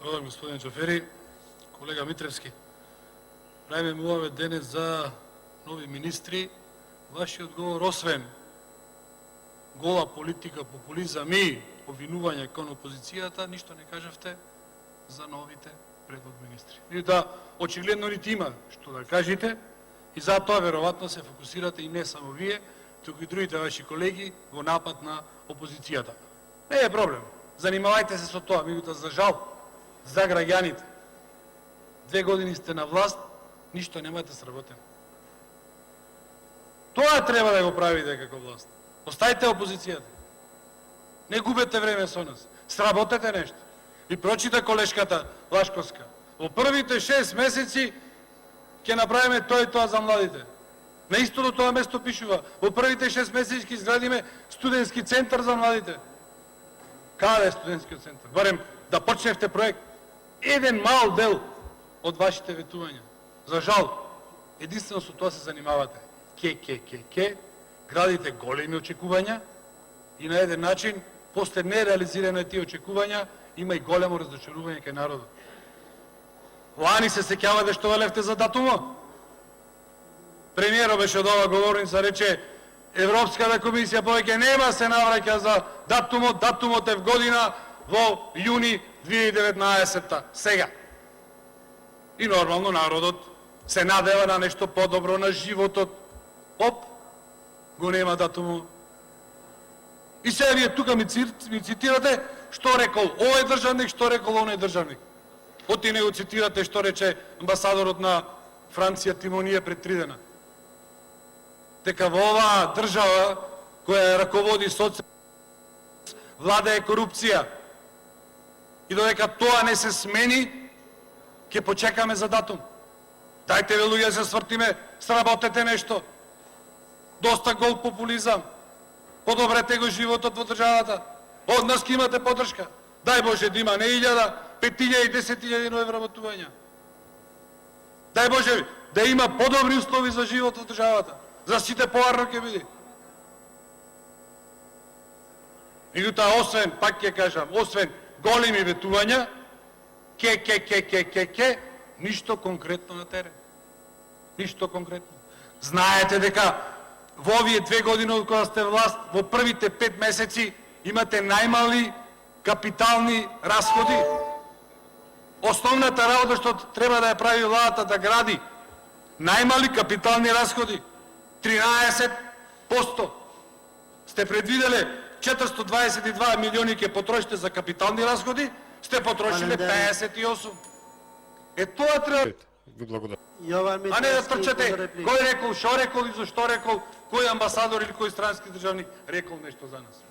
одговор, господин Джафери. Колега Митревски, правиме муваме денес за нови министри. Вашиот одговор, освен гола политика, популизам и обвинување кон опозицијата, ништо не кажавте за новите предлог министри. И да, очигледно нити има што да кажете и затоа веројатно се фокусирате и не само вие, туку и другите ваши колеги во напад на опозицијата. Не е проблем. Занимавајте се со тоа, меѓутоа за жал за граѓаните. 2 години сте на власт, ништо немате сработено. Тоа треба да го правите како власт. Оставите опозицијата. Не губете време со нас. Сработете нешто. И прочита колешката Лашковска. Во првите 6 месеци ќе направиме тоа и тоа за младите. На истото тоа место пишува. Во првите 6 месеци ќе изградиме студентски центар за младите. Каде е студентскиот центар? Барем да почневте проект. Еден мал дел од вашите ветувања. За жал, единствено со тоа се занимавате. Ке, градите големи очекувања и на еден начин, после нереализиране тие очекувања, има и големо разочарување кај народот. Лани се сеќавате што велевте за датумот. Премиерот беше од ова говорница, рече Европската комисија повеќе нема се навраќа за датумот, датумот е в година во јуни 2019 сега. И нормално народот се надева на нешто подобро на животот. Оп, го нема датумот. И сега вие тука ми цитирате што рекол овој државник, што рекол оној државник. Оти не го цитирате што рече амбасадорот на Франција Тимонија пред 3 дена. Дека во оваа држава која раководи социјална владее корупција и додека тоа не се смени, ќе почекаме за датум. Дајте ве луѓе се свртиме, сработете нешто. Доста гол популизам. Подобрете го животот во државата. Од нас ќе имате поддршка. Дај Боже да има не 1000, 5000 и 10.000 нови вработувања. Дај Боже да има подобри услови за живот во државата. За сите поарно ќе биде. Меѓутоа, освен, пак ќе кажам, освен големи ветувања, ништо конкретно на терен. Ништо конкретно. Знаете дека во овие 2 години од кога сте власт, во првите 5 месеци имате најмали капитални расходи. Основната работа што треба да ја прави владата да гради најмали капитални расходи. 13% сте предвиделе 422 милиони ќе потрошите за капитални расходи, сте потрошиле 58. Е тоа треба. Ви благодарам. А не да трчате кој рекол, шо рекол и зашто рекол, кој амбасадор или кој странски државник рекол нешто за нас.